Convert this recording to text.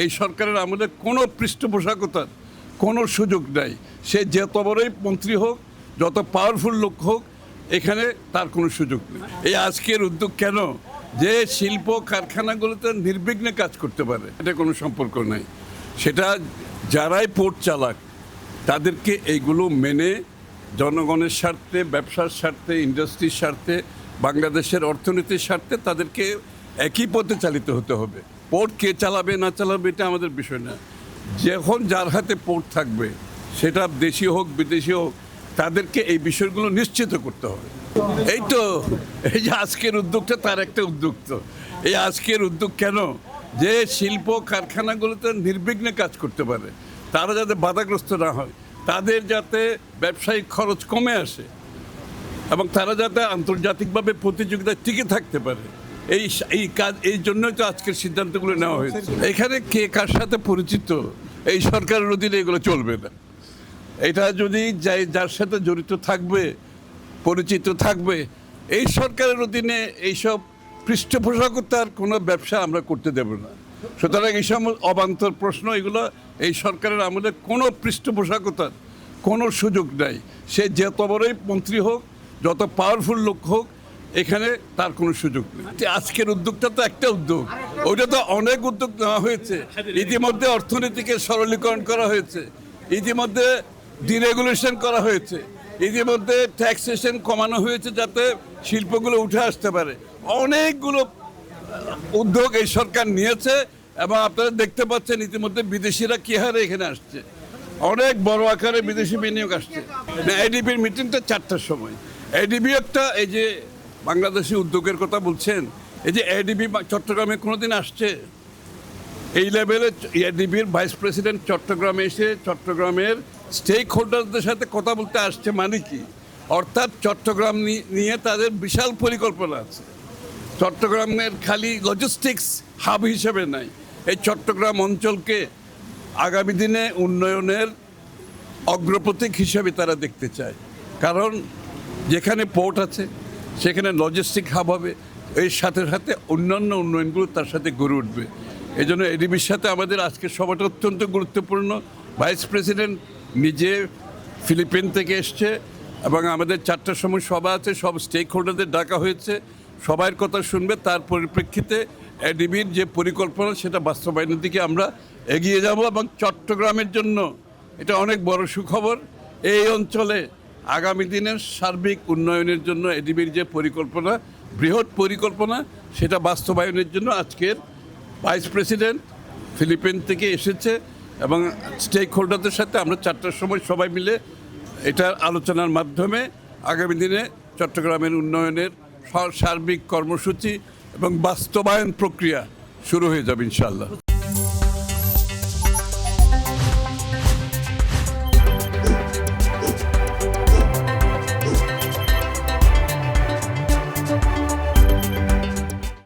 এই সরকারের আমলে কোনো পৃষ্ঠপোষকতার কোনো সুযোগ নাই। সে যত বড়ই মন্ত্রী হোক, যত পাওয়ারফুল লোক হোক, এখানে তার কোনো সুযোগ নেই। এই আজকের উদ্যোগ কেন? যে শিল্প কারখানাগুলোতে নির্বিঘ্নে কাজ করতে পারে, এটা কোনো সম্পর্ক নাই। সেটা যারাই পোর্ট চালাক তাদেরকে এইগুলো মেনে জনগণের স্বার্থে, ব্যবসার স্বার্থে, ইন্ডাস্ট্রির স্বার্থে, বাংলাদেশের অর্থনীতির স্বার্থে তাদেরকে একই পথে চালিত হতে হবে। পোর্ট কে চালাবে না চালাবে এটা আমাদের বিষয় না। যখন যার হাতে পোর্ট থাকবে, সেটা দেশি হোক বিদেশি হোক, তাদেরকে এই বিষয়গুলো নিশ্চিত করতে হবে। এই তো এই যে আজকের উদ্যোগটা তার একটা উদ্যোগ। তো এই আজকের উদ্যোগ কেন? যে শিল্প কারখানাগুলোতে নির্বিঘ্নে কাজ করতে পারে, তারা যাতে বাধাগ্রস্ত না হয়, তাদের যাতে ব্যবসায়িক খরচ কমে আসে এবং তারা যাতে আন্তর্জাতিকভাবে প্রতিযোগিতায় টিকে থাকতে পারে, এই কাজ, এই জন্যই তো আজকের সিদ্ধান্তগুলো নেওয়া হয়েছে। এখানে কে কার সাথে পরিচিত, এই সরকারের অধীনে এগুলো চলবে না। এটা যদি যার সাথে জড়িত থাকবে, পরিচিত থাকবে, এই সরকারের অধীনে এইসব পৃষ্ঠপোষকতার কোনো ব্যবসা আমরা করতে দেব না। সুতরাং এইসব অবান্তর প্রশ্ন, এগুলো এই সরকারের আমলে কোনো পৃষ্ঠপোষকতার কোনো সুযোগ নাই। সে যত বড়ই মন্ত্রী হোক, যত পাওয়ারফুল লোক হোক, এখানে তার কোনো সুযোগ নেই। আজকের উদ্যোগটা তো একটা উদ্যোগ, ওইটা তো অনেক উদ্যোগ নেওয়া হয়েছে। ইতিমধ্যে অর্থনীতিকে সরলীকরণ করা হয়েছে, ইতিমধ্যে ডিরেগুলেশন করা হয়েছে, ইতিমধ্যে ট্যাক্সেশন কমানো হয়েছে যাতে শিল্পগুলো উঠে আসতে পারে। অনেকগুলো উদ্যোগ এই সরকার নিয়েছে এবং আপনারা দেখতে পাচ্ছেন ইতিমধ্যে বিদেশিরা কী হারে এখানে আসছে, অনেক বড় আকারে বিদেশি বিনিয়োগ আসছে। এডিবির মিটিংটা 4টার সময়। এডিবি একটা, এই যে বাংলাদেশি উদ্যোগের কথা বলছেন, এই যে এডিবি চট্টগ্রামে কোনোদিন আসছে? এই লেভেলে এডিবির ভাইস প্রেসিডেন্ট চট্টগ্রামে এসে চট্টগ্রামের স্টেক হোল্ডারদের সাথে কথা বলতে আসছে মানে কি? অর্থাৎ চট্টগ্রাম নিয়ে তাদের বিশাল পরিকল্পনা আছে। চট্টগ্রামের খালি লজিস্টিক্স হাব হিসেবে নাই, এই চট্টগ্রাম অঞ্চলকে আগামী দিনে উন্নয়নের অগ্রপ্রতীক হিসেবে তারা দেখতে চায়। কারণ যেখানে পোর্ট আছে সেখানে লজিস্টিক হাব হবে, এর সাথে সাথে অন্যান্য উন্নয়নগুলো তার সাথে গড়ে উঠবে। এই জন্য এডিবির সাথে আমাদের আজকের সভাটা অত্যন্ত গুরুত্বপূর্ণ। ভাইস প্রেসিডেন্ট নিজে ফিলিপিন থেকে এসছে এবং আমাদের 4টার সময় সভা আছে, সব স্টেক হোল্ডারদের ডাকা হয়েছে, সবার কথা শুনবে। তার পরিপ্রেক্ষিতে এডিবির যে পরিকল্পনা সেটা বাস্তবায়নের দিকে আমরা এগিয়ে যাব এবং চট্টগ্রামের জন্য এটা অনেক বড় সুখবর। এই অঞ্চলে আগামী দিনের সার্বিক উন্নয়নের জন্য এডিবির যে পরিকল্পনা, বৃহৎ পরিকল্পনা, সেটা বাস্তবায়নের জন্য আজকের ভাইস প্রেসিডেন্ট ফিলিপিন থেকে এসেছে এবং স্টেক হোল্ডারদের সাথে আমরা 4টার সময় সবাই মিলে এটার আলোচনার মাধ্যমে আগামী দিনে চট্টগ্রামের উন্নয়নের সার্বিক কর্মসূচি এবং বাস্তবায়ন প্রক্রিয়া শুরু হয়ে যাবে ইনশাআল্লাহ।